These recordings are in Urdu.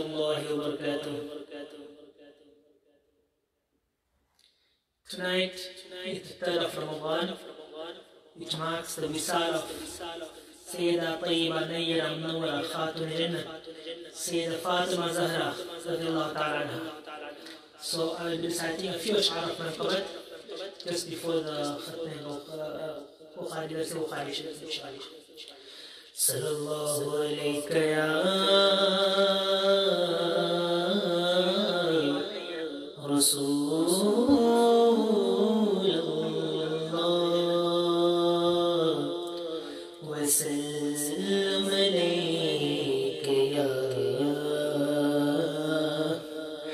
الله وبركاته. Tonight is the 3rd of Ramadan, which marks the Wisal of Sayyida Tayyiba Nayyara Munawwara Khatun Jannah, Sayyida Fatima Zahra radiyallahu ta'ala anha. So I will be reciting a few ash'ar of Manqabat just before the Khatna Bukhari, let's say Bukhari Sharif, inshallah. Sallallahu alayka ya Rasul وسلم عليك يا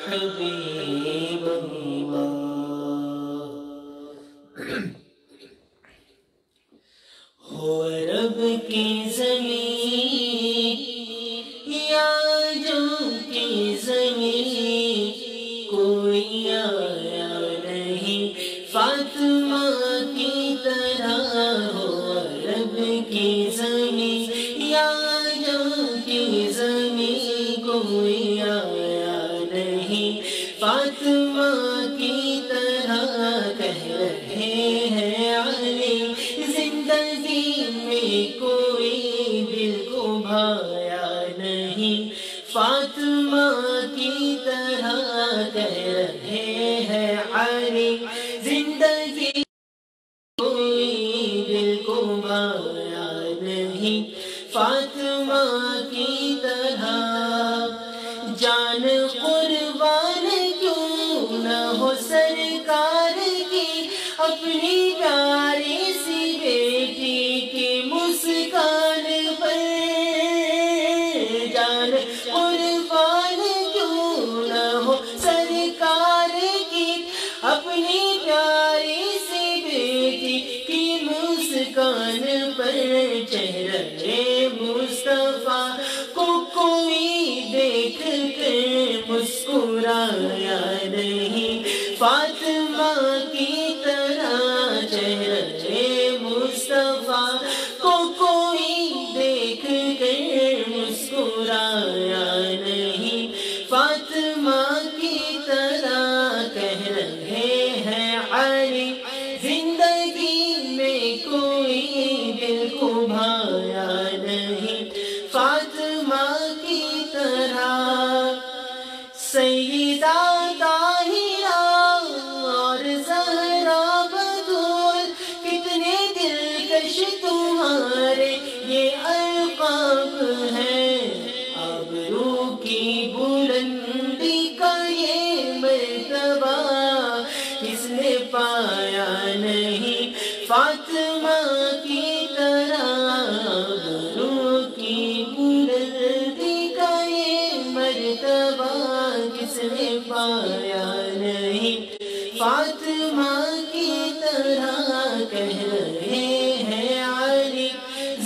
حبيب الله. ہو رب کی زمین یا جو کی زمین کوئی آیا نہیں فاطمہ کی طرح. ہو رب کی زمین یا جو کی زمین کوئی آیا نہیں فاطمہ کی طرح. کہہ رہے ہیں علی زندگی میں کوئی دل کو بھایا نہیں فاطمہ کی طرح. کہہ رہے ہیں علی زندگی کوئی دل کو بھایا نہیں فاطمہ کی طرح. جان قربان کیوں نہ ہو سرکار کی اپنی پیاری سی بیٹی کی مسکان پر. جان قربان کیوں نہ ہو سرکار کی اپنی پیاری سی بیٹی کی مسکان پر. چہرے مصطفیٰ کو کوئی دیکھ کر مسکرایا نہیں فاطمہ کی طرح. چہرے مصطفیٰ کو کوئی دیکھ کر مسکرایا نہیں فاطمہ کی طرح. کہہ رہے ہیں علی زندگی میں کوئی دل کو بھایا نہیں فاطمہ کی طرح. سیدہ طاہرہ اور زہرا بطول کتنے دلکش تمہارے یہ القاب ہیں. آبرو کی بلندی کا یہ مرتبہ کس نے پایا نہیں فاطمہ کی طرح. آبرو کی بلندی کا یہ مرتبہ کس نے پایا نہیں فاطمہ کی طرح. کہہ رہے ہیں علی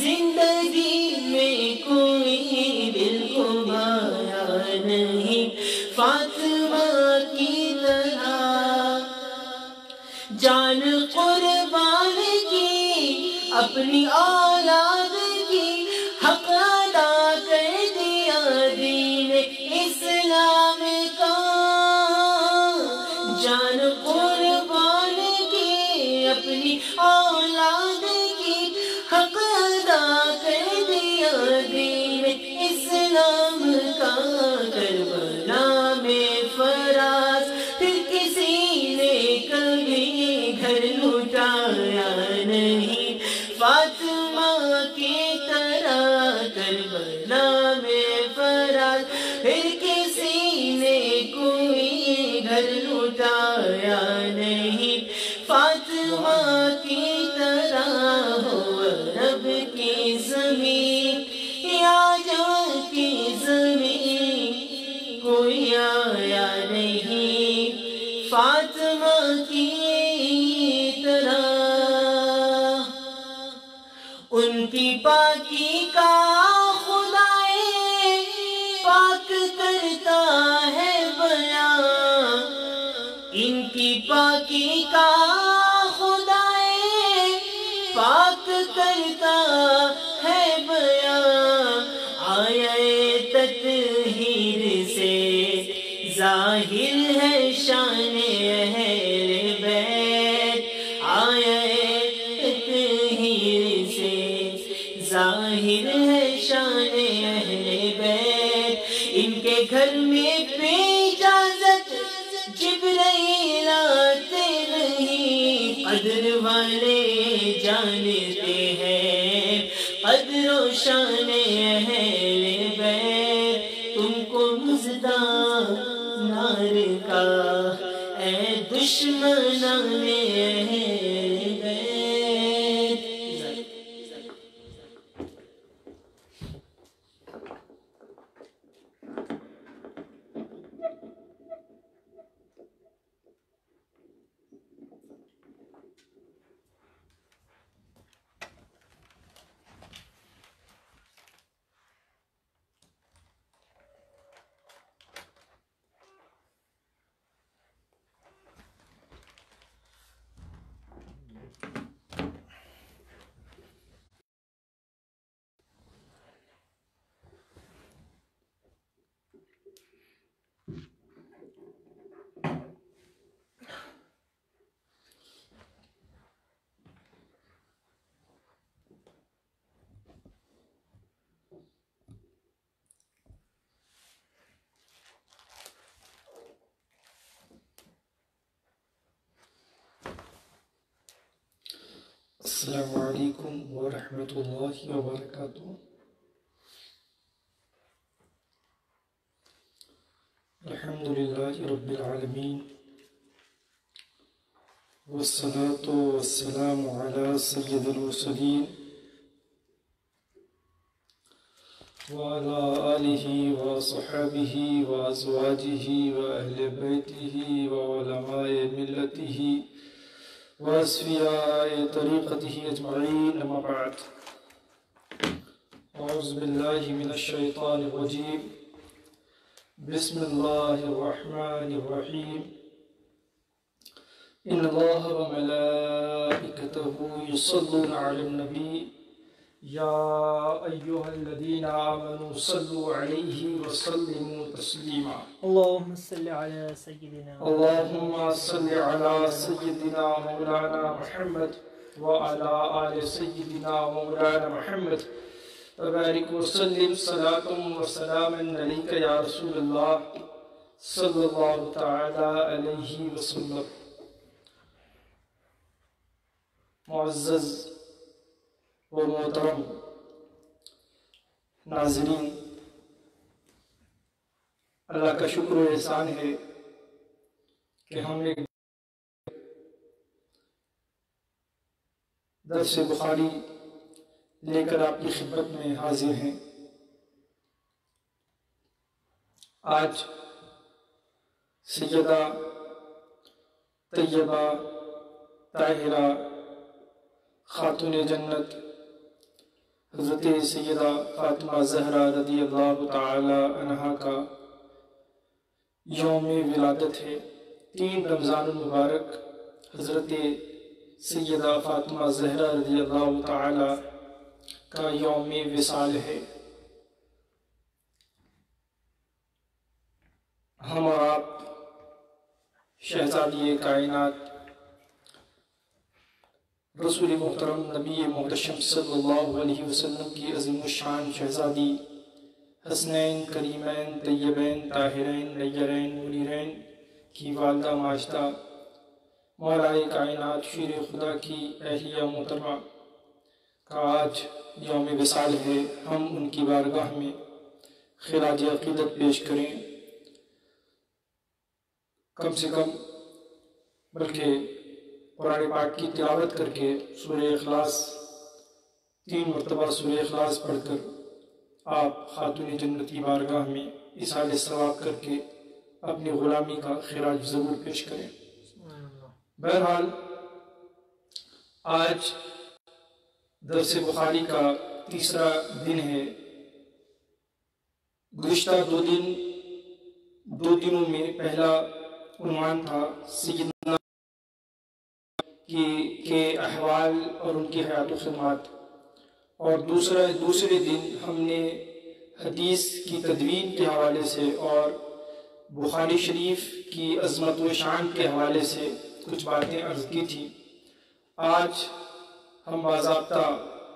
زندگی میں کوئی دل کو بھایا نہیں فاطمہ کی طرح. جان قربان کی اپنی اولاد کی حق ادا کر دیا دین اسلام کا. جان قربان کی اپنی اولاد کی حق ادا کر دیا دین اسلام کا. کربلا میں فراز پھر کسی نے کبھی گھر لٹایا نہیں فاطمہ کی طرح. کربلا میں فراز پھر کسی نے کوئی گھر لٹایا نہیں فاطمہ کی طرح. ہو رب کی زمین یا جو کی زمین کوئی آیا نہیں فاطمہ کی طرح. ان کی پاکی کا خدائے پاک کرتا ہے بیان. ان کی پاکی کا خدائے پاک کرتا ہے بیان. آیا تطہیر سے ظاہر ہے شان اہل بیت آئے تطہیر سے، ظاہر ہے شان اہل بیت، ان کے گھر میں بے اجازت جبرائیل آتے نہیں، قدر والے جانتے ہیں قدر و شان اہل بیت، تم کو مزدار نار کا اے دشمنان اہل بیت۔ السلام علیکم ورحمۃ اللہ وبرکاتہ۔ الحمد للہ رب العالمین، والصلاة والسلام علی سید المرسلین وعلى آلہ وصحبہ وازواجہ واہل بیتہ وعلماء ملتہ وأصفياء طريقته أجمعين، أما بعد، أعوذ بالله من الشيطان الرجيم، بسم الله الرحمن الرحيم، إن الله وملائكته يصلون على النبي يا أيها الذين آمنوا صلوا عليه وسلموا تسليما، اللهم صل على سيدنا اللهم صل على سيدنا مولانا محمد وعلى آل سيدنا مولانا محمد وبارك وسلم صلاة وسلاما عليك يا رسول الله صلى الله تعالى عليه وسلم۔ معزز و محترم ناظرین، اللہ کا شکر و احسان ہے کہ ہم ایک درس بخاری لے کر آپ کی خدمت میں حاضر ہیں۔ آج سیدہ طیبہ طاہرہ خاتون جنت حضرت سیدہ فاطمہ زہرا رضی اللہ تعالی عنہا کا یوم ولادت ہے۔ 3 رمضان المبارک حضرت سیدہ فاطمہ زہرا رضی اللہ تعالی کا یوم وصال ہے۔ ہم اور آپ شہزادی کائنات رسول محترم نبی محتشم صلی اللہ علیہ وسلم کی عظیم الشان شہزادی حسنین کریمین طیبین طاہرین نیرین منیرین کی والدہ ماجدہ مولائے کائنات شیر خدا کی اہلیہ محترمہ کا آج یوم وصال ہے۔ ہم ان کی بارگاہ میں خراج عقیدت پیش کریں، کم سے کم بلکہ قرآن پاک کی تلاوت کر کے سورہ اخلاص 3 مرتبہ سورہ اخلاص پڑھ کر آپ خاتون جنت کی بارگاہ میں اصحال ثواب کر کے اپنی غلامی کا خراج ضرور پیش کریں۔ بہرحال آج درس بخاری کا تیسرا دن ہے۔ گزشتہ 2 دنوں میں پہلا عنوان تھا سیدنا کے احوال اور ان کی حیات و خدمات، اور دوسرے دن ہم نے حدیث کی تدوین کے حوالے سے اور بخاری شریف کی عظمت و شان کے حوالے سے کچھ باتیں عرض کی تھی۔ آج ہم باضابطہ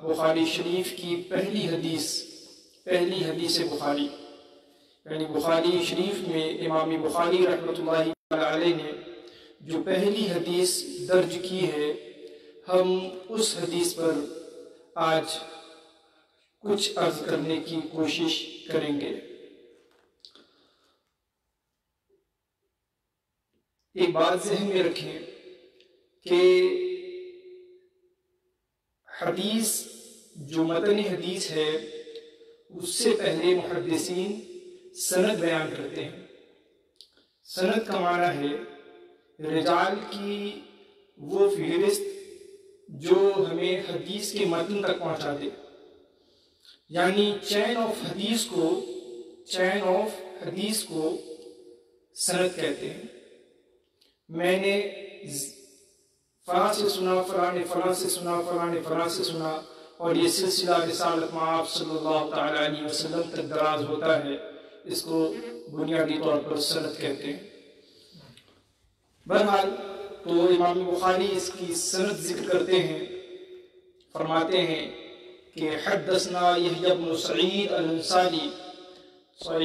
بخاری شریف کی پہلی حدیث بخاری یعنی بخاری شریف میں امام بخاری رحمۃ اللہ علیہ نے جو پہلی حدیث درج کی ہے، ہم اس حدیث پر آج کچھ عرض کرنے کی کوشش کریں گے۔ ایک بات ذہن میں رکھیں کہ حدیث جو متن حدیث ہے اس سے پہلے محدثین سند بیان کرتے ہیں۔ سند کا معنی ہے رجال کی وہ فہرست جو ہمیں حدیث کے متن تک پہنچا دے، یعنی چین آف حدیث کو سند کہتے ہیں۔ میں نے فلاں سے سنا، فلاں نے فلاں سے سنا، فلاں نے فلاں سے سنا، اور یہ سلسلہ رسالت مآب صلی اللہ تعالی علیہ وسلم تک دراز ہوتا ہے، اس کو بنیادی طور پر سند کہتے ہیں۔ بہرحال تو امام بخاری اس کی سند ذکر کرتے ہیں، فرماتے ہیں کہ حدثنا یحییٰ بن سعید الانصاری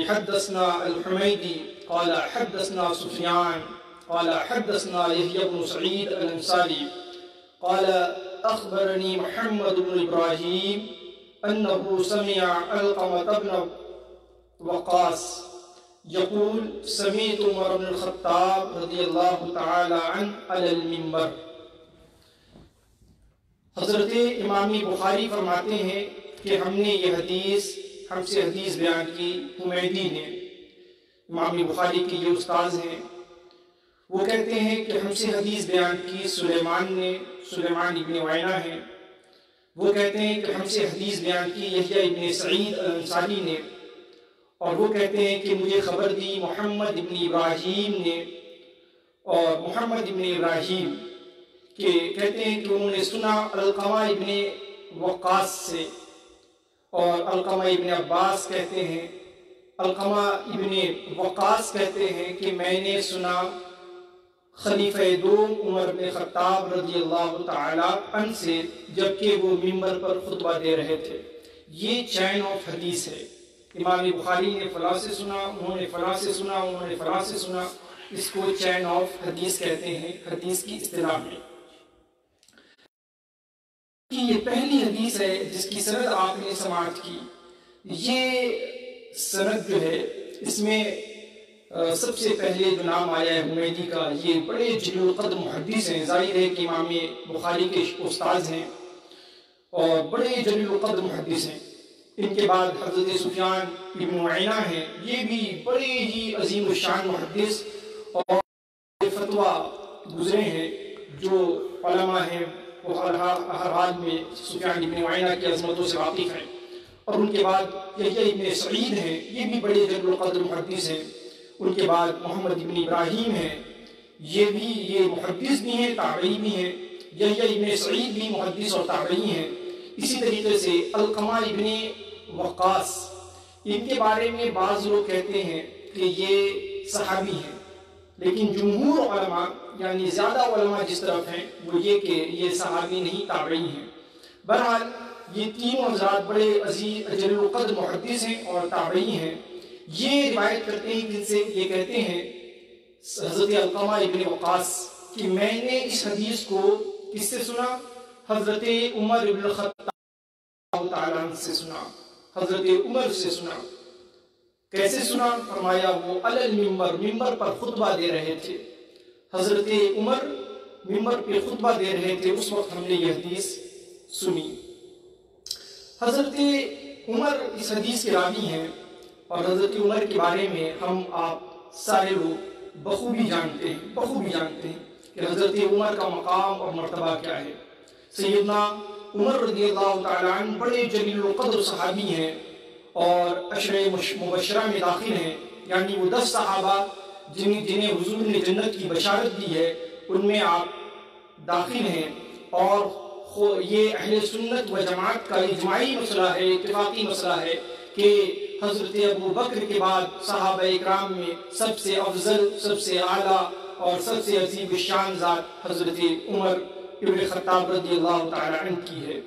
حدثنا الحمیدی قال حدثنا سفیان قال حدثنا يحيى بن سعيد الأنصاري قال أخبرني محمد بن إبراهيم أنه سمع علقمة بن وقاص يقول سمعت عمر بن الخطاب رضي الله تعالى عنه على المنبر۔ حضرت امام بخاری فرماتے ہیں کہ ہم سے حدیث بیان کی حمیدی نے، امام بخاری کے یہ استاذ ہیں، وہ کہتے ہیں کہ ہم سے حدیث بیان کی سلیمان ابن عیینہ ہیں، وہ کہتے ہیں کہ ہم سے حدیث بیان کی یحییٰ ابن سعید الانصاری نے، اور وہ کہتے ہیں کہ مجھے خبر دی محمد ابن ابراہیم نے، اور محمد ابن ابراہیم کہ کہتے ہیں کہ انہوں نے سنا علقمہ ابن وقاص سے، اور علقمہ ابن عباس کہتے ہیں، علقمہ ابن وقاص کہتے ہیں کہ میں نے سنا خلیفہ دوم عمر بن خطاب رضی اللہ تعالی عنہ سے، جبکہ وہ ممبر پر خطبہ دے رہے تھے۔ یہ چین آف حدیث ہے، امام بخاری نے فلاں سے سنا، انہوں نے فلاں سے سنا، انہوں نے فلاں سے سنا، اس کو چین آف حدیث کہتے ہیں حدیث کی اصطلاح میں۔ یہ پہلی حدیث ہے جس کی سند آپ نے سماعت کی۔ یہ سند جو ہے اس میں سب سے پہلے جو نام آیا ہے حمیدی کا، یہ بڑے جلیل القدر محدث ہیں، ظاہر ہے کہ امام بخاری کے استاذ ہیں اور بڑے جلیل القدر محدث ہیں۔ ان کے بعد حضرت سفیان ابن عیینہ ہیں، یہ بھی بڑے ہی عظیم الشان محدث اور فتویٰ گزرے ہیں، جو علماء ہیں وہ ہر حال میں سفیان ابن عیینہ کی عظمتوں سے واقف ہیں۔ اور ان کے بعد یحییٰ ابن سعید ہیں، یہ بھی بڑے جلیل القدر محدث ہیں۔ ان کے بعد محمد ابن ابراہیم ہیں، یہ محدث بھی ہیں، تابعی بھی ہیں۔ یحییٰ ابن سعید بھی محدث اور تابعی ہیں۔ اسی طریقے سے علقمہ ابن وقاص، ان کے بارے میں بعض لوگ کہتے ہیں کہ یہ صحابی ہیں، لیکن جمہور علماء یعنی زیادہ علماء جس طرف ہیں وہ یہ کہ یہ صحابی نہیں، تابعی ہیں۔ بہرحال یہ تینوں حضرات بڑے عظیم جلیل القدر محدث ہیں اور تابعی ہیں۔ یہ روایت کرتے ہیں جن سے یہ کہتے ہیں حضرت علقمہ ابن وقاص کہ میں نے اس حدیث کو کس سے سنا؟ حضرت عمر ابن الخطاب تعالیٰ عنہ سے سنا، حضرت عمر سے سنا۔ کیسے سنا؟ فرمایا وہ علی المنبر، ممبر پر خطبہ دے رہے تھے۔ حضرت عمر ممبر پہ خطبہ دے رہے تھے، اس وقت ہم نے یہ حدیث سنی۔ حضرت عمر اس حدیث کے راوی ہیں، اور حضرت عمر کے بارے میں ہم آپ سارے لوگ بخوبی جانتے ہیں کہ حضرت عمر کا مقام اور مرتبہ کیا ہے۔ سیدنا عمر رضی اللہ تعالیٰ عنہ بڑے جلیل القدر صحابی ہیں اور عشرہ مبشرہ میں داخل ہیں، یعنی وہ 10 صحابہ جنہیں حضور نے جنت کی بشارت دی ہے ان میں آپ داخل ہیں۔ اور یہ اہل سنت و جماعت کا اجماعی مسئلہ ہے، اتفاقی مسئلہ ہے کہ حضرت ابو بکر کے بعد صحابہ اکرام میں سب سے افضل، سب سے اعلیٰ اور سب سے عظیم الشان ذات حضرت عمر ابن خطاب رضی اللہ تعالی عنہ کی ہے۔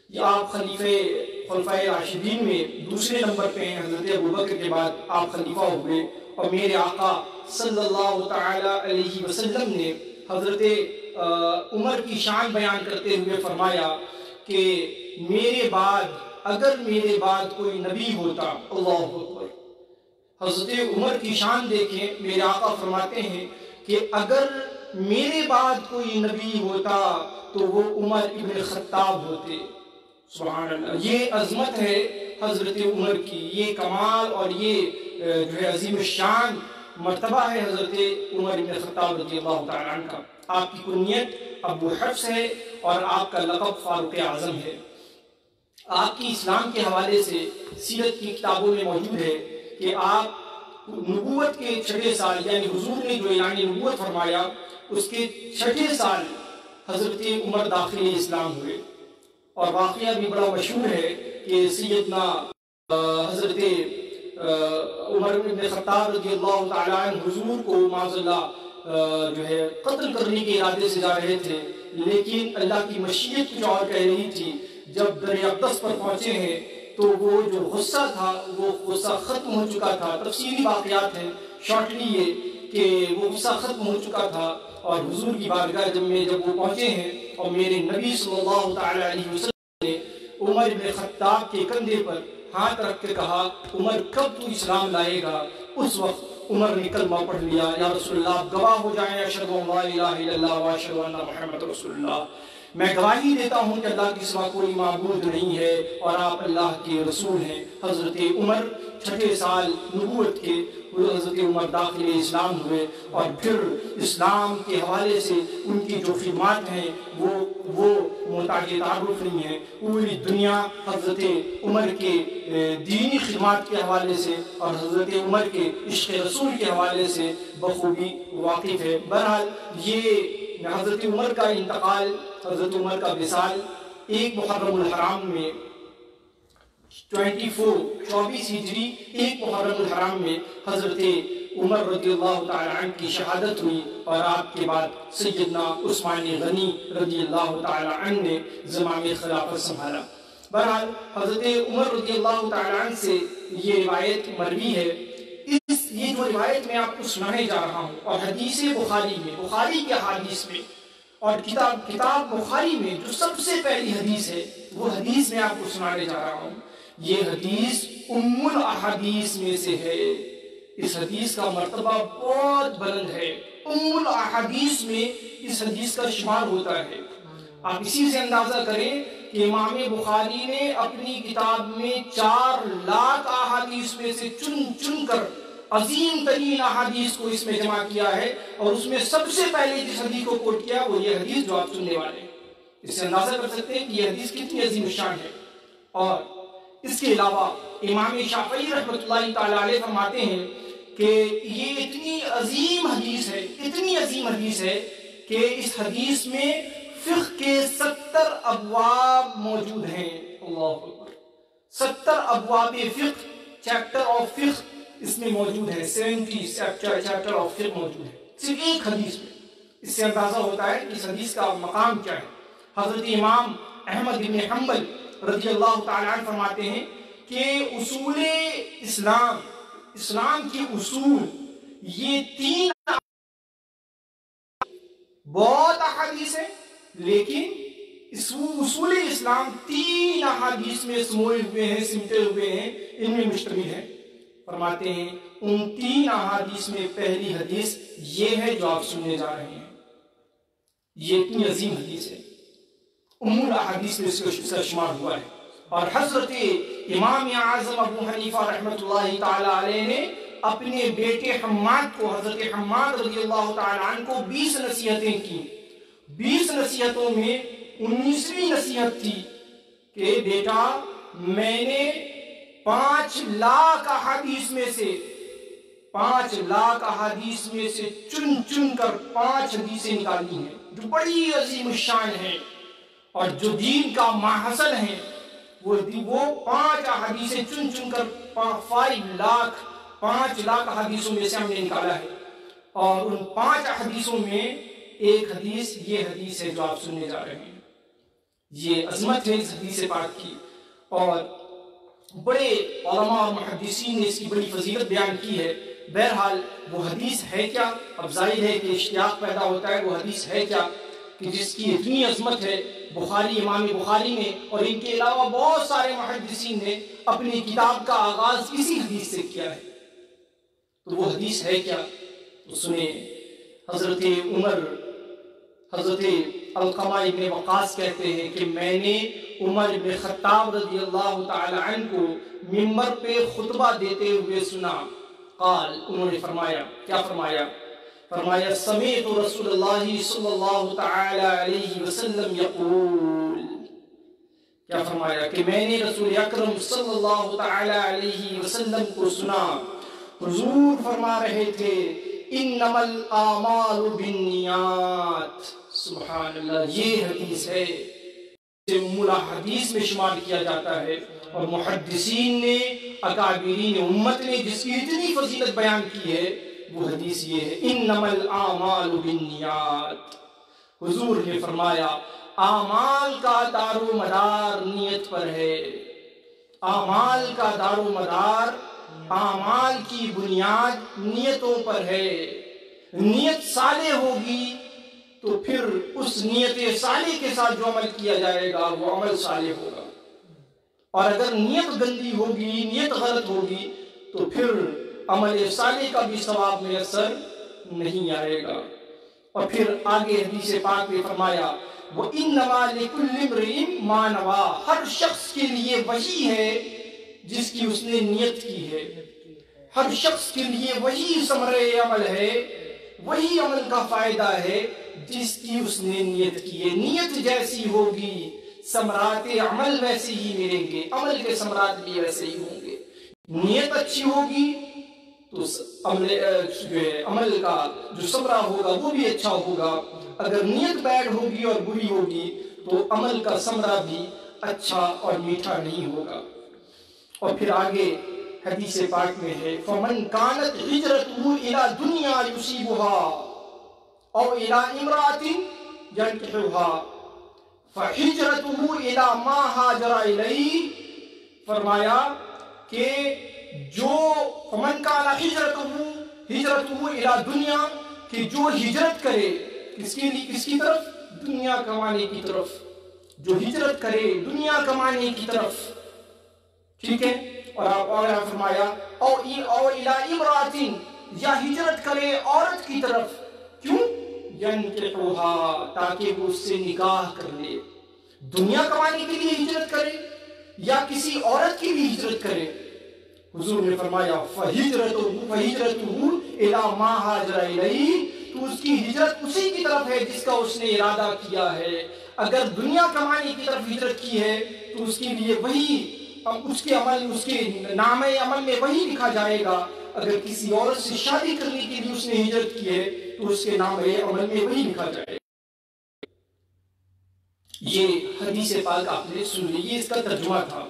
یہ آپ خلفائے راشدین میں دوسرے نمبر پہ ہیں۔ حضرت ابو بکر کے بعد آپ خلیفہ ہوئے، اور میرے آقا صلی اللہ تعالی علیہ وسلم نے حضرت عمر کی شان بیان کرتے ہوئے فرمایا کہ میرے بعد، اگر میرے بعد کوئی نبی ہوتا، اللہ اکبر، حضرت عمر کی شان دیکھیں، میرے آقا فرماتے ہیں کہ اگر میرے بعد کوئی نبی ہوتا تو وہ عمر ابن خطاب ہوتے۔ سبحان اللہ، یہ عظمت ہے حضرت عمر کی، یہ کمال اور یہ جو ہے عظیم الشان مرتبہ ہے حضرت عمر ابن خطاب رضی اللہ تعالیٰ عنہ کا۔ آپ کی کنیت ابو حفص ہے اور آپ کا لقب فاروق اعظم ہے۔ آپ کی اسلام کے حوالے سے سیرت کی کتابوں میں موجود ہے کہ آپ نبوت کے 6 سال، یعنی حضور نے جو اعلان نبوت فرمایا اس کے 6 سال حضرت عمر داخل اسلام ہوئے۔ اور واقعہ بھی بڑا مشہور ہے کہ سیدنا حضرت عمر بن خطاب رضی اللہ تعالیٰ عنہ حضور کو معاذ اللہ جو ہے قتل کرنے کے ارادے سے جا رہے تھے، لیکن اللہ کی مشیت کچھ اور کہہ رہی تھی۔ جب در اقدس پر پہنچے ہیں تو وہ جو غصہ تھا وہ غصہ ختم ہو چکا تھا۔ تفصیلی واقعات ہیں، شارٹلی یہ کہ وہ غصہ ختم ہو چکا تھا، اور حضور کی بارگاہ جب وہ پہنچے ہیں اور میرے نبی صلی اللہ تعالی علیہ وسلم نے عمر بن خطاب کے کندھے پر ہاتھ رکھ کے کہا عمر کب تو اسلام لائے گا، اس وقت عمر نے کلمہ پڑھ لیا، یا رسول اللہ آپ گواہ ہو جائیں اشہد ان لا الہ الا اللہ و اشہد ان محمد رسول اللہ، میں گواہی دیتا ہوں کہ اللہ کے سوا کوئی معبود نہیں ہے اور آپ اللہ کے رسول ہیں۔ حضرت عمر 6 سال نبوت کے حضرت عمر داخل اسلام ہوئے، اور پھر اسلام کے حوالے سے ان کی جو خدمات ہیں وہ محتاج تعارف نہیں ہے۔ پوری دنیا حضرت عمر کے دینی خدمات کے حوالے سے اور حضرت عمر کے عشق رسول کے حوالے سے بخوبی واقف ہے۔ بہرحال یہ حضرت عمر کا انتقال، حضرت عمر کا وصال 1 محرم الحرام میں 24 ہجری 1 محرم الحرام میں حضرت عمر رضی اللہ تعالی عنہ کی شہادت ہوئی، اور آپ کے بعد سیدنا عثمان غنی رضی اللہ تعالی عنہ نے زمام خلافت سنبھالا۔ بہرحال حضرت عمر رضی اللہ تعالی عنہ سے یہ روایت مروی ہے۔ یہ جو روایت میں آپ کو سنانے جا رہا ہوں، اور حدیث بخاری میں، بخاری کے حدیث میں اور کتاب بخاری میں جو سب سے پہلی حدیث ہے وہ حدیث میں آپ کو سنانے جا رہا ہوں۔ یہ حدیث ام الاحادیث میں سے ہے۔ اس حدیث کا مرتبہ بہت بلند ہے، ام الاحادیث میں اس حدیث کا شمار ہوتا ہے۔ آپ اسی سے اندازہ کریں کہ امام بخاری نے اپنی کتاب میں 4 لاکھ احادیث میں سے چن کر عظیم ترین احادیث کو اس میں جمع کیا ہے، اور اس میں سب سے پہلے جس حدیث کو کوٹ کیا وہ یہ حدیث جو آپ سننے والے ہیں۔ اس سے اندازہ کر سکتے ہیں کہ یہ حدیث کتنی عظیم شان ہے۔ اور اس کے علاوہ امام شافعی رحمۃ اللہ تعالی علیہ فرماتے ہیں کہ یہ اتنی عظیم حدیث ہے، اتنی عظیم حدیث ہے کہ اس حدیث میں فقہ کے 70 ابواب موجود ہیں۔ اللہ اکبر، 70 ابواب فقہ، چیپٹر آف فقہ اس میں موجود ہے، 70 چیپٹر آف فقہ موجود ہے صرف ایک حدیث میں۔ اس سے اندازہ ہوتا ہے کہ اس حدیث کا مقام کیا ہے۔ حضرت امام احمد بن حنبل رضی اللہ تعالیٰ عنہ فرماتے ہیں کہ اصول اسلام کے اصول یہ 3 بہت احادیث ہیں، لیکن اصول اسلام 3 احادیث میں سموئے ہوئے ہیں، سمٹے ہوئے ہیں، ان میں مشتمل ہیں۔ فرماتے ہیں ان 3 احادیث میں پہلی حدیث یہ ہے جو آپ سننے جا رہے ہیں۔ یہ اتنی عظیم حدیث ہے، ام الاحادیث میں اس کا شمار ہوا ہے۔ اور حضرت امام اعظم ابو حنیفہ رحمۃ اللہ تعالی علیہ نے اپنے بیٹے حماد کو، حضرت حماد رضی اللہ تعالی عنہ کو 20 نصیحتیں کی۔ 20 نصیحتوں میں 19ویں نصیحت تھی کہ بیٹا میں نے 5 لاکھ احادیث میں سے 5 لاکھ احادیث میں سے چن کر 5 حدیثیں نکالی ہیں جو بڑی عظیم الشان ہیں اور جو دین کا ماحصل ہیں۔ وہ 5 احادیثیں چن کر 5 لاکھ حدیثوں میں سے ہم نے نکالا ہے، اور ان 5 حدیثوں میں ایک حدیث یہ حدیث ہے جو آپ سننے جا رہے ہیں۔ یہ عظمت ہے اس حدیث پاک کی، اور بڑے علماء اور محدثین نے اس کی بڑی فضیلت بیان کی ہے۔ بہرحال وہ حدیث ہے کیا؟ اب ظاہر ہے کہ اشتیاق پیدا ہوتا ہے، وہ حدیث ہے کیا کہ جس کی اتنی عظمت ہے؟ بخاری، امام بخاری نے اور ان کے علاوہ بہت سارے محدثین نے اپنی کتاب کا آغاز اسی حدیث سے کیا ہے۔ تو وہ حدیث ہے کیا؟ تو سنیں، حضرت علقمہ ابن وقاص کہتے ہیں کہ میں نے عمر بن خطاب رضی اللہ تعالی عنہ کو منبر پہ خطبہ دیتے ہوئے سنا۔ قال، انہوں نے فرمایا، کیا فرمایا؟ فرمایا سمعت رسول اللہ صلی اللہ تعالی علیہ وسلم یقول، کیا فرمایا کہ میں نے رسول اکرم صلی اللہ تعالی علیہ وسلم کو سنا، حضور فرما رہے تھے انما الاعمال بالنیات۔ سبحان اللہ، یہ حدیث ہے حدیث میں شمار کیا جاتا ہے، اور محدثین نے، اکابرین امت نے جس کی اتنی فضیلت بیان کی ہے وہ حدیث یہ ہے، انما الاعمال بالنیات۔ حضور نے فرمایا اعمال کا دار و مدار نیت پر ہے، اعمال کا دار و مدار، اعمال کی بنیاد نیتوں پر ہے۔ نیت صالح ہوگی تو پھر اس نیت صالح کے ساتھ جو عمل کیا جائے گا وہ عمل صالح ہوگا، اور اگر نیت گندی ہوگی، نیت غلط ہوگی، تو پھر عمل صالح کا بھی ثواب میسر نہیں آئے گا۔ اور پھر آگے حدیث پاک میں فرمایا وَإِنَّمَا لِكُلِّ امْرِئٍ مَا نَوَىٰ، ہر شخص کے لیے وہی ہے جس کی اس نے نیت کی ہے، ہر شخص کے لیے وہی ثمرہ عمل ہے، وہی عمل کا فائدہ ہے جس کی اس نے نیت کی ہے۔ نیت جیسی ہوگی ثمرات عمل ویسے ہی ملیں گے، عمل کے ثمرات بھی ویسے ہی ہوں گے۔ نیت اچھی ہوگی تو عمل کا جو ثمرہ ہوگا وہ بھی اچھا ہوگا، اگر نیت بیڈ ہوگی اور بری ہوگی تو عمل کا ثمرہ بھی اچھا اور میٹھا نہیں ہوگا۔ اور پھر آگے حدیث پاک میں ہے فَمَنْ كَانَتْ هِجْرَتُهُ إِلَى دُنْيَا يُصِيبُهَا أَوْ إِلَى امْرَأَةٍ يَنْكِحُهَا فَهِجْرَتُهُ إِلَى مَا هَاجَرَ إِلَيْهِ، فرمایا کہ جو فَمَنْ كَانَ هِجْرَتُهُ إِلَى دُنْيَا، کہ جو ہجرت کرے کس کی طرف؟ دنیا کمانے کی طرف، جو ہجرت کرے دنیا کمانے کی طرف، ٹھیک ہے۔ اور آپ فرمایا او الی امرأۃ، یا ہجرت کرے عورت کی طرف، کیوں؟ ینکحها، تاکہ وہ اس سے نکاح کر لے۔ دنیا کمانے کے لیے ہجرت کرے یا کسی عورت کی بھی ہجرت کرے؟ حضور نے فرمایا فَهِجْرَتُهُ إِلَى مَا هَاجَرَ إِلَيْهِ، تو اس کی ہجرت اسی کی طرف ہے جس کا اس نے ارادہ کیا ہے۔ اگر دنیا کمانے کی طرف ہجرت کی ہے تو اس کے لیے وہی، اس کے عمل، اس کے نامہ عمل میں وہی لکھا جائے گا۔ اگر کسی عورت سے شادی کرنے کے لیے اس نے ہجرت کی ہے تو اس کے نامہ عمل میں وہی لکھا جائے گا۔ یہ حدیث پاک آپ نے سن لی، یہ اس کا ترجمہ تھا۔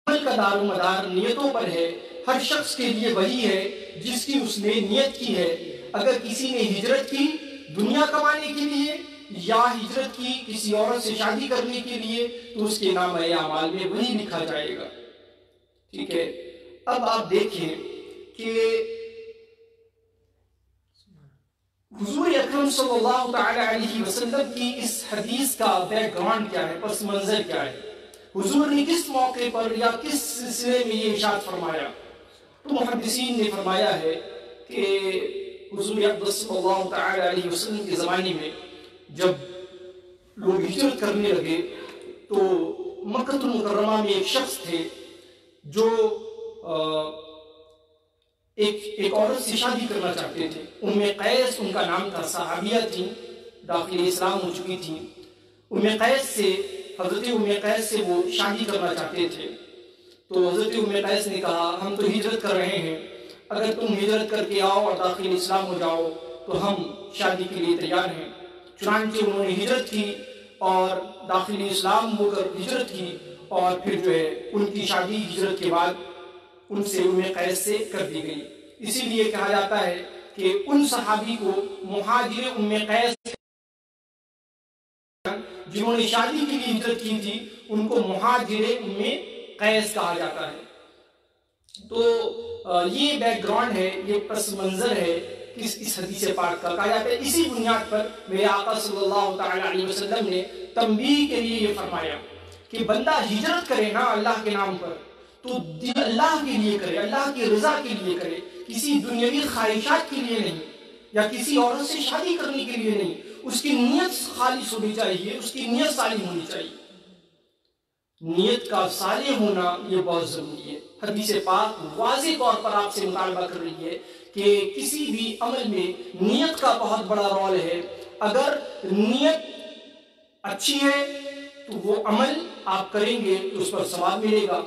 عمل کا دار و مدار نیتوں پر ہے، ہر شخص کے لیے وہی ہے جس کی اس نے نیت کی ہے۔ اگر کسی نے ہجرت کی دنیا کمانے کے لیے یا ہجرت کی کسی عورت سے شادی کرنے کے لیے تو اس کے نامہ اعمال میں وہی لکھا جائے گا، ٹھیک ہے۔ اب آپ دیکھیں کہ حضور اکرم صلی اللہ تعالی علیہ وسلم کی اس حدیث کا بیک گراؤنڈ کیا ہے، پس منظر کیا ہے، حضور نے کس موقع پر یا کس سلسلے میں یہ ارشاد فرمایا؟ تو محدثین نے فرمایا ہے کہ حضور اکرم صلی اللہ تعالی علیہ وسلم کے زمانے میں جب لوگ ہجرت کرنے لگے تو مکہ المکرمہ میں ایک شخص تھے جو ایک عورت سے شادی کرنا چاہتے تھے۔ ام قیس ان کا نام تھا، صحابیہ تھیں، داخل اسلام ہو چکی تھیں۔ حضرت ام قیس سے وہ شادی کرنا چاہتے تھے، تو حضرت ام قیس نے کہا ہم تو ہجرت کر رہے ہیں، اگر تم ہجرت کر کے آؤ اور داخل اسلام ہو جاؤ تو ہم شادی کے لیے تیار ہیں۔ چنانچہ انہوں نے ہجرت کی اور داخل اسلام ہو کر ہجرت کی اور پھر جو ہے ان کی شادی ہجرت کے بعد ان سے ام قیس سے کر دی گئی. اسی لیے کہا جاتا ہے کہ ان صحابی کو مہاجر ام قیس جنہوں نے شادی کے لیے ہجرت کی تھی ان کو مہاجر ام قیس کہا جاتا ہے. تو یہ بیک گراؤنڈ ہے، یہ پس منظر ہے اس حدیث پاک کا. کہا جاتا ہے اسی بنیاد پر میرے آقا صلی اللہ تعالی علیہ وسلم نے تنبیہ کے لیے یہ فرمایا کہ بندہ ہجرت کرے نا اللہ کے نام پر تو اللہ کے لیے کرے، اللہ کی رضا کے لیے کرے، کسی دنیاوی خواہشات کے لیے نہیں یا کسی عورت سے شادی کرنے کے لیے نہیں. اس کی نیت خالص ہونی چاہیے، اس کی نیت صالح ہونی چاہیے. نیت کا صالح ہونا یہ بہت ضروری ہے. حدیث پاک واضح طور پر آپ سے مطالبہ کر رہی ہے کہ کسی بھی عمل میں نیت کا بہت بڑا رول ہے. اگر نیت اچھی ہے تو وہ عمل آپ کریں گے تو اس پر ثواب ملے گا.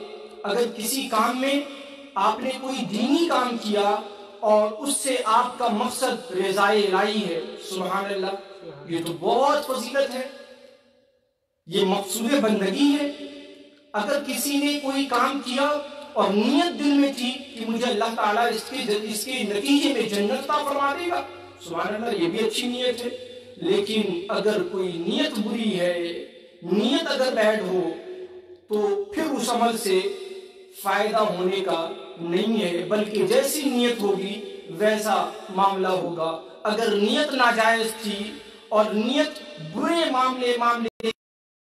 اگر کسی کام میں آپ نے کوئی دینی کام کیا اور اس سے آپ کا مقصد رضائے الہی ہے، سبحان اللہ، یہ تو بہت فضیلت ہے، یہ مقصود بندگی ہے. اگر کسی نے کوئی کام کیا اور نیت دل میں تھی کہ مجھے اللہ تعالیٰ اس کے نتیجے میں جنت عطا فرما دے گا، سبحان اللہ، یہ بھی اچھی نیت ہے. لیکن اگر کوئی نیت بری ہے، نیت اگر بیڈ ہو تو پھر اس عمل سے فائدہ ہونے کا نہیں ہے، بلکہ جیسی نیت ہوگی ویسا معاملہ ہوگا. اگر نیت ناجائز تھی اور نیت برے معاملے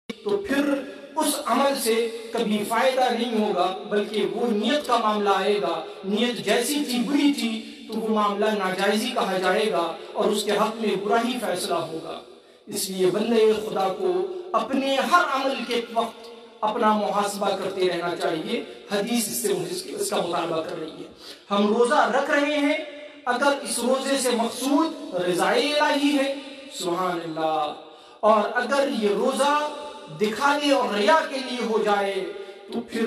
تو پھر اس عمل سے کبھی فائدہ نہیں ہوگا، بلکہ وہ نیت کا معاملہ آئے گا. نیت جیسی تھی بری تھی تو وہ معاملہ ناجائزی کہا جائے گا اور اس کے حق میں برا ہی فیصلہ ہوگا. اس لیے بندے خدا کو اپنے ہر عمل کے وقت اپنا محاسبہ کرتے رہنا چاہیے. حدیث اس کا مطالبہ کر رہی ہے. ہم روزہ رکھ رہے ہیں، اگر اس روزے سے مقصود رضائے الہی ہے، سبحان اللہ، اور اگر یہ روزہ دکھانے اور ریا کے لیے ہو جائے تو پھر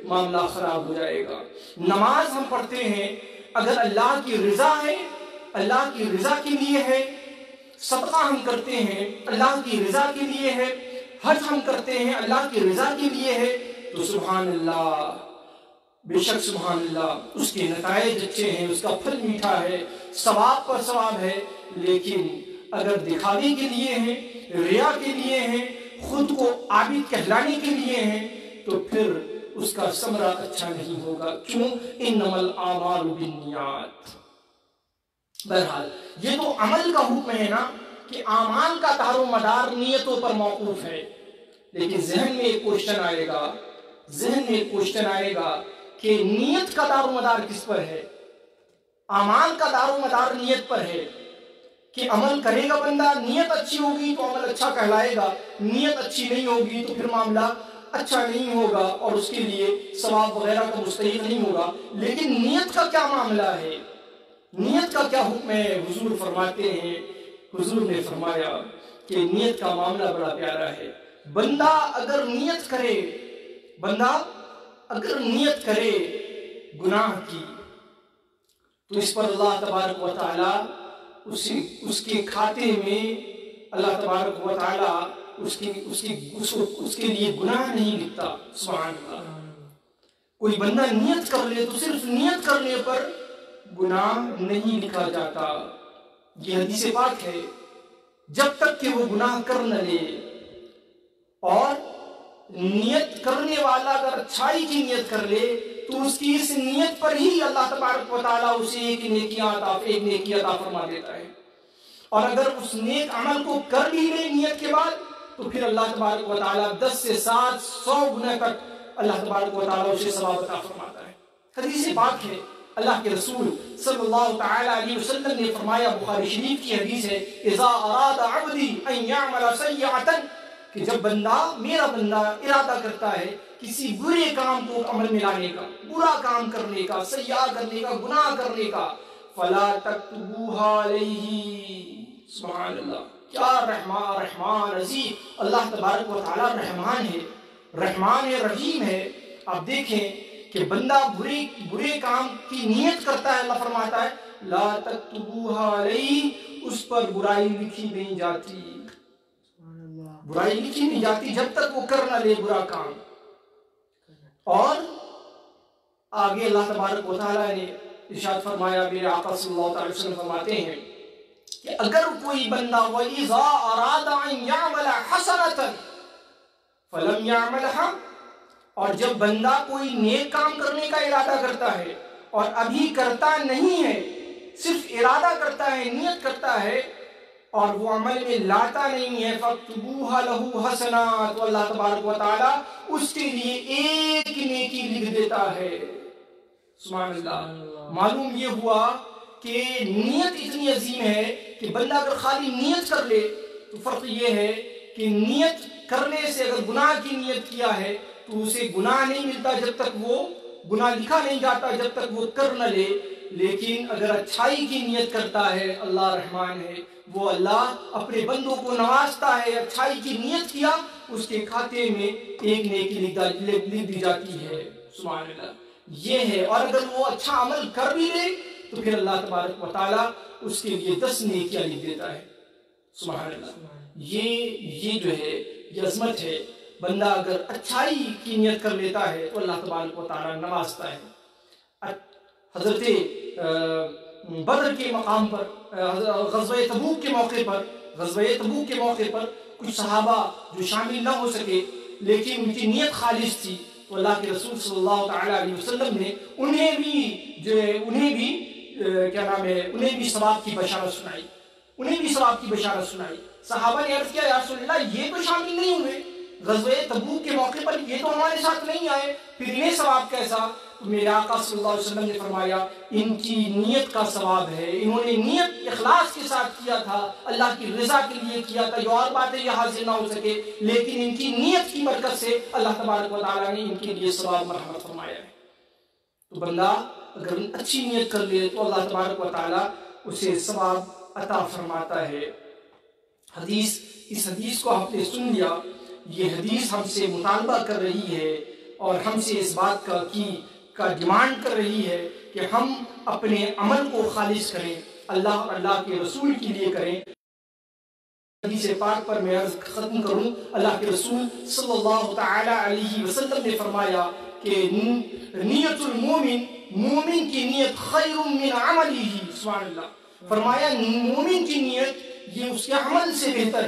معاملہ خراب ہو جائے گا. نماز ہم پڑھتے ہیں اگر اللہ کی رضا ہے، اللہ کی رضا کے لیے ہے، صدقہ ہم کرتے ہیں اللہ کی رضا کے لیے ہے، حج ہم کرتے ہیں اللہ کی رضا کے لیے ہے، تو سبحان اللہ، بے شک سبحان اللہ، اس کے نتائج اچھے ہیں، اس کا پھل میٹھا ہے، ثواب پر ثواب ہے. لیکن اگر دکھانے کے لیے ہیں، ریا کے لیے ہیں، خود کو عابد کہلانے کے لیے ہیں، تو پھر اس کا ثمرہ اچھا نہیں ہوگا. کیوں؟ انما الاعمال بالنیات. بہرحال یہ تو عمل کا حکم ہے نا کہ اعمال کا دار و مدار نیتوں پر موقوف ہے. لیکن ذہن میں ایک کوشچن آئے گا کہ نیت کا دار و مدار کس پر ہے؟ اعمال کا دار و مدار نیت پر ہے کہ عمل کرے گا بندہ، نیت اچھی ہوگی تو عمل اچھا کہلائے گا، نیت اچھی نہیں ہوگی تو پھر معاملہ اچھا نہیں ہوگا اور اس کے لیے ثواب وغیرہ کا مستحق نہیں ہوگا. لیکن نیت کا کیا معاملہ ہے، نیت کا کیا حکم ہے؟ حضور فرماتے ہیں، حضور نے فرمایا کہ نیت کا معاملہ بڑا پیارا ہے. بندہ اگر نیت کرے گناہ کی تو اس پر اللہ تبارک و تعالی اس کے کھاتے میں اللہ تبارک و تعالی اس کے لیے گناہ نہیں لکھتا. سبحان اللہ. کوئی بندہ نیت کر لے تو صرف نیت کرنے پر گناہ نہیں لکھا جاتا. یہ حدیث پاک ہے. جب تک کہ وہ گناہ کر نہ لے، اور نیت کرنے والا اگر اچھائی کی نیت کر لے تو اس کی اس نیت پر ہی اللہ تبارک و تعالیٰ اسے ایک نیکی عطا فرما دیتا ہے. اور اگر اس نیک عمل کو کر بھی لے نیت کے بعد تو پھر اللہ تبارک و تعالیٰ 10 سے 700 گنا تک اللہ تبارک و تعالیٰ اسے ثواب عطا فرماتا ہے. حدیث پاک ہے. اللہ کے رسول صلی اللہ تعالی علیہ وسلم نے فرمایا، بخاری شریف کی حدیث ہے، اذا اراد عبدی ان یعمل سیئۃ، کہ جب میرا بندہ ارادہ کرتا ہے کسی برے کام کو عمل میں لانے کا، برا کام کرنے کا، سیئہ کرنے کا، گناہ کرنے کا، فلا تکتبوها علیہ. سبحان اللہ. کیا رحمان عزیز اللہ تبارک و تعالی رحمان ہے، رحیم ہے. آپ دیکھیں کہ بندہ برے کام کی نیت کرتا ہے، اللہ فرماتا ہے لا تکتبوها علیہ، اس پر برائی لکھی نہیں جاتی. برائی لکھی نہیں جاتی جب تک وہ کر نہ لے برا کام. اور آگے اللہ تبارک و تعالیٰ نے ارشاد فرمایا، میرے آقا صلی اللہ علیہ وسلم فرماتے ہیں کہ اگر کوئی بندہ وَإِذَا أَرَادَ أَن يَعْمَلَ حَسَنَةً فَلَمْ يَعْمَلْهَا، اور جب بندہ کوئی نیک کام کرنے کا ارادہ کرتا ہے اور ابھی کرتا نہیں ہے، صرف ارادہ کرتا ہے، نیت کرتا ہے اور وہ عمل میں لاتا نہیں ہے، فَاكْتُبُوهَا لَهُ حَسَنَةً، تو اللہ تبارک و تعالیٰ اس کے لیے ایک نیکی لکھ دیتا ہے۔ سبحان اللہ۔ معلوم یہ ہوا کہ نیت اتنی عظیم ہے کہ بندہ اگر خالی نیت کر لے تو فرق یہ ہے کہ نیت کرنے سے اگر گناہ کی نیت کیا ہے تو اسے گناہ نہیں ملتا جب تک وہ گناہ لکھا نہیں جاتا، جب تک وہ کر نہ لے، لیکن اگر اچھائی کی نیت کرتا ہے، اللہ رحمان ہے، وہ اللہ اپنے بندوں کو نوازتا ہے، اچھائی کی نیت کیا اس کے کھاتے میں ایک نیکی لکھ دی جاتی ہے۔ سبحان اللہ، یہ ہے۔ اور اگر وہ اچھا عمل کر بھی لے تو پھر اللہ تبارک و تعالیٰ اس کے لیے 10 نیکیاں لکھ دیتا ہے۔ سبحان اللہ، یہ جو ہے یہ عظمت ہے۔ بندہ اگر اچھائی کی نیت کر لیتا ہے تو اللہ تبارک و تعالیٰ نوازتا ہے۔ حضرت بدر کے مقام پر، غزوہ تبوک کے موقع پر کچھ صحابہ جو شامل نہ ہو سکے لیکن ان کی نیت خالص تھی، تو اللہ کے رسول صلی اللہ علیہ وسلم نے انہیں بھی ثواب کی بشارت سنائی۔ صحابہ نے عرض کیا، یا رسول اللہ یہ تو شامل نہیں ہوئے غزوہ تبوک کے موقع پر، یہ تو ہمارے ساتھ نہیں آئے، پھر انہیں ثواب کیسا؟ تو میرے آقا صلی اللہ علیہ وسلم نے فرمایا، ان کی نیت کا ثواب ہے، انہوں نے نیت اخلاص کے ساتھ کیا تھا، اللہ کی رضا کے لیے کیا تھا۔ جو اور باتیں یہ حاصل نہ ہو سکے لیکن ان کی نیت کی برکت سے اللہ تبارک و تعالیٰ نے ان کے لیے ثواب مرحمت فرمایا ہے۔ تو بندہ اگر اچھی نیت کر لے تو اللہ تبارک و تعالیٰ اسے ثواب عطا فرماتا ہے۔ اس حدیث کو آپ نے سن لیا، یہ حدیث ہم سے مطالبہ کر رہی ہے اور ہم سے اس بات کا ڈیمانڈ کر رہی ہے کہ ہم اپنے عمل کو خالص کریں، اللہ اور اللہ کے رسول کے لیے کریں۔ حدیث پاک پر میں عرض ختم کروں، اللہ کے رسول صلی اللہ تعالی علیہ وسلم نے فرمایا کہ نیت مومن کی نیت خیر من عملہ، سبحان اللہ، فرمایا مومن کی نیت یہ اس کے عمل سے بہتر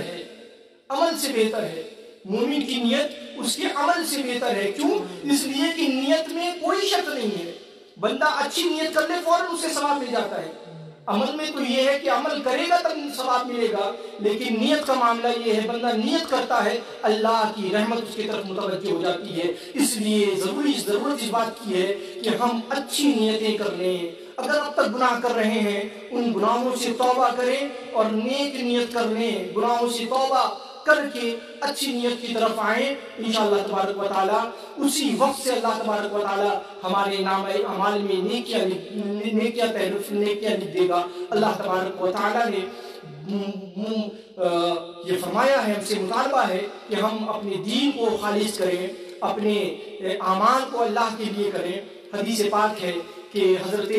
ہے، مومن کی نیت اس کے عمل سے بہتر ہے۔ کیوں؟ اس لیے کہ نیت میں کوئی شک نہیں ہے، بندہ اچھی نیت کر لے فوراً اسے ثواب مل جاتا ہے۔ عمل میں تو یہ ہے کہ عمل کرے گا تب ثواب ملے گا، لیکن نیت کا معاملہ یہ ہے بندہ نیت کرتا ہے اللہ کی رحمت اس کی طرف متوجہ ہو جاتی ہے۔ اس لیے ضرورت اس بات کی ہے کہ ہم اچھی نیتیں کر لیں۔ اگر اب تک گناہ کر رہے ہیں ان گناہوں سے توبہ کریں اور نیک نیت کر لیں، گناہوں سے توبہ کر کے اچھی نیت کی طرف آئیں، انشاءاللہ تبارک و تعالیٰ اسی وقت سے اللہ تبارک و تعالیٰ ہمارے نامہ اعمال میں نیکیاں لکھ دے گا۔ اللہ تبارک و تعالیٰ نے یہ فرمایا ہے، ہم سے مطالبہ ہے کہ ہم اپنے دین کو خالص کریں، اپنے اعمال کو اللہ کے لیے کریں۔ حدیث پاک ہے کہ حضرت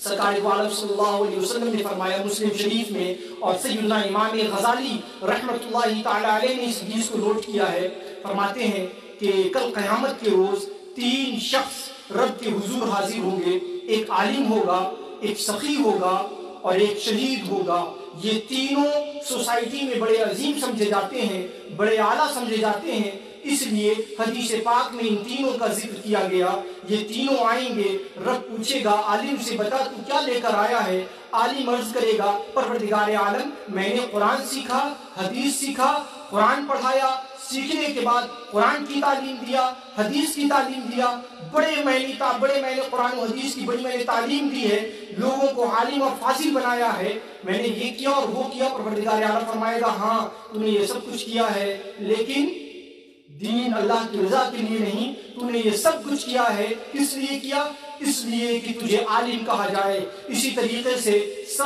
سرکار دو عالم صلی اللہ علیہ وسلم نے فرمایا مسلم شریف میں، اور سیدنا امام غزالی رحمۃ اللہ تعالی علیہ نے اس حدیث کو نوٹ کیا ہے، فرماتے ہیں کہ کل قیامت کے روز 3 شخص رب کے حضور حاضر ہوں گے، ایک عالم ہوگا، ایک سخی ہوگا اور ایک شہید ہوگا۔ یہ تینوں سوسائٹی میں بڑے عظیم سمجھے جاتے ہیں، بڑے اعلیٰ سمجھے جاتے ہیں، اس لیے حدیث پاک میں ان تینوں کا ذکر کیا گیا۔ یہ تینوں آئیں گے، رب پوچھے گا عالم سے بتا تو کیا لے کر آیا ہے؟ عالم عرض کرے گا پروردگار عالم میں نے قرآن سیکھا، حدیث سیکھا، قرآن پڑھایا، سیکھنے کے بعد قرآن کی تعلیم دیا، حدیث کی تعلیم دیا، بڑے میں نے قرآن و حدیث کی بڑی میں نے تعلیم دی ہے، لوگوں کو عالم اور فاضل بنایا ہے، میں نے یہ کیا اور وہ کیا۔ پروردگار عالم فرمائے گا ہاں تو نے یہ سب کچھ کیا ہے، لیکن دین اللہ کی رضا کے لیے نہیں، تو نے یہ سب کچھ کیا ہے کس لیے کیا؟ اس لیے کہ تجھے عالم کہا جائے۔ اسی طریقے سے اس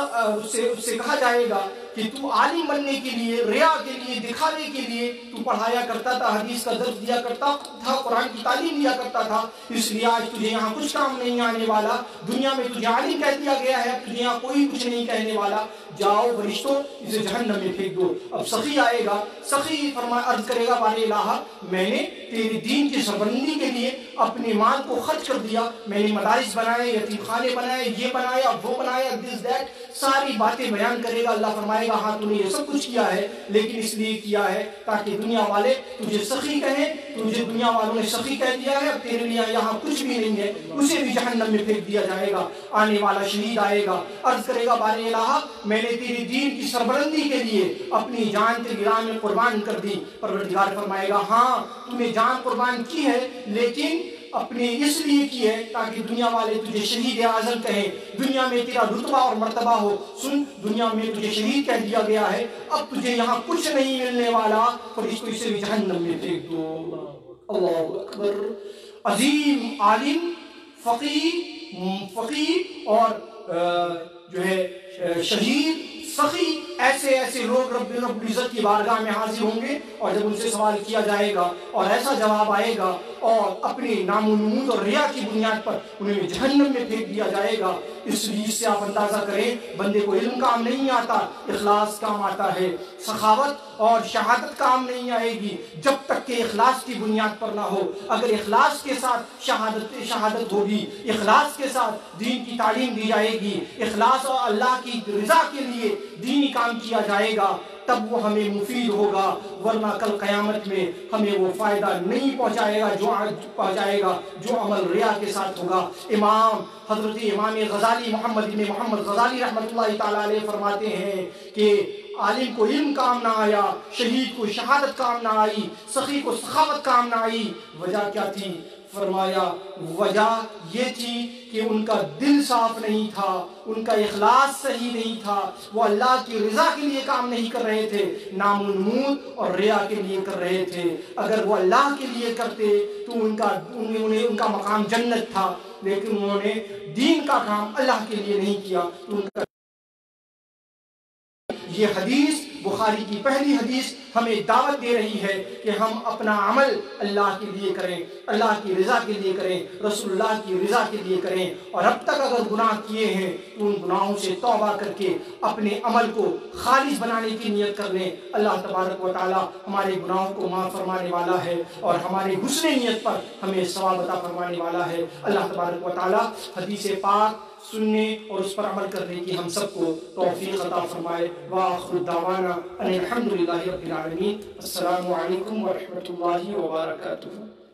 سے کہا جائے گا کہ تو عالم بننے کے لیے، ریا کے لیے، دکھانے کے لیے تو پڑھایا کرتا تھا، حدیث کا درس دیا کرتا تھا، قرآن کی تعلیم دیا کرتا تھا، اس لیے آج تجھے یہاں کچھ کام نہیں آنے والا، دنیا میں تجھے عالم کہہ دیا گیا ہے، اب تجھے یہاں کوئی کچھ نہیں کہنے والا، جاؤ فرشتوں اسے جہنم میں پھینک دو۔ اب سخی آئے گا، سخی عرض کرے گا بار الہ میں نے تیرے دین کی سربلندی کے لیے اپنے مال کو خرچ کر دیا، میں نے مدارس بنائے، یتیم خانے بنائے، یہ بنایا، وہ بنایا، دس دیٹ، ساری باتیں بیان کرے گا۔ اللہ فرمائے گا ہاں تو نے یہ سب کچھ کیا ہے، لیکن اس لیے کیا ہے تاکہ دنیا والے تجھے سخی کہیں، تجھے دنیا والوں نے سخی کہہ دیا ہے، اب تیرے لیے یہاں کچھ بھی نہیں ہے، اسے بھی جہنم میں پھینک دیا جائے گا۔ آنے والا شہید آئے گا، عرض کرے گا بار الہ میں نے تیری دین کی سربلندی کے لیے اپنی جان تیری راہ میں قربان کر دی۔ پروردگار فرمائے گا ہاں تو نے جان قربان کی ہے، لیکن اپنے اس لیے کی ہے تاکہ دنیا والے تجھے شہید اعظم کہیں، دنیا میں تیرا رتبہ اور مرتبہ ہو۔ سن، دنیا میں تجھے شہید کہہ دیا گیا ہے، اب تجھے یہاں کچھ نہیں ملنے والا، فرشتوں اسے بھی جہنم میں پھینک دو۔ اللہ اکبر۔ عظیم عالم، فقیہ اور جو ہے شہید، سخی، ایسے لوگ رب العزت کی بارگاہ میں حاضر ہوں گے، اور جب ان سے سوال کیا جائے گا اور ایسا جواب آئے گا اور اپنے نام و نمود اور ریا کی بنیاد پر انہیں جہنم میں پھینک دیا جائے گا۔ اس لیے اس سے آپ اندازہ کریں بندے کو علم کام نہیں آتا، اخلاص کام آتا ہے۔ سخاوت اور شہادت کام نہیں آئے گی جب تک کہ اخلاص کی بنیاد پر نہ ہو۔ اگر اخلاص کے ساتھ شہادت ہوگی، اخلاص کے ساتھ دین کی تعلیم دی جائے گی، اخلاص اور اللہ کی رضا کے لیے دینی کام کیا جائے گا، تب وہ ہمیں مفید ہوگا، ورنہ کل قیامت میں ہمیں وہ فائدہ نہیں پہنچائے گا جو عمل ریا کے ساتھ ہوگا۔ حضرت امام غزالی محمد بن محمد غزالی رحمۃ اللہ تعالیٰ علیہ فرماتے ہیں کہ عالم کو علم کام نہ آیا، شہید کو شہادت کام نہ آئی، سخی کو سخاوت کام نہ آئی۔ وجہ کیا تھی؟ فرمایا وجہ یہ تھی کہ ان کا دل صاف نہیں تھا، ان کا اخلاص صحیح نہیں تھا، وہ اللہ کی رضا کے لیے کام نہیں کر رہے تھے، نام و نمود اور ریا کے لیے کر رہے تھے۔ اگر وہ اللہ کے لیے کرتے تو ان کا مقام جنت تھا، لیکن انہوں نے دین کا کام اللہ کے لیے نہیں کیا تو ان کا یہ حدیث بخاری کی پہلی حدیث ہمیں دعوت دے رہی ہے کہ ہم اپنا عمل اللہ کے لیے کریں، اللہ کی رضا کے لیے کریں، رسول اللہ کی رضا کے لیے کریں، اور اب تک اگر گناہ کیے ہیں تو ان گناہوں سے توبہ کر کے اپنے عمل کو خالص بنانے کی نیت کر لیں۔ اللہ تبارک و تعالی ہمارے گناہوں کو معاف فرمانے والا ہے اور ہمارے حسن نیت پر ہمیں ثواب عطا فرمانے والا ہے۔ اللہ تبارک و تعالی حدیث پاک سننے اور اس پر عمل کرنے کی ہم سب کو توفیق عطا فرمائے۔ وآخر دعوانا ان الحمدللہ رب العالمین۔ السلام علیکم ورحمۃ اللہ وبرکاتہ۔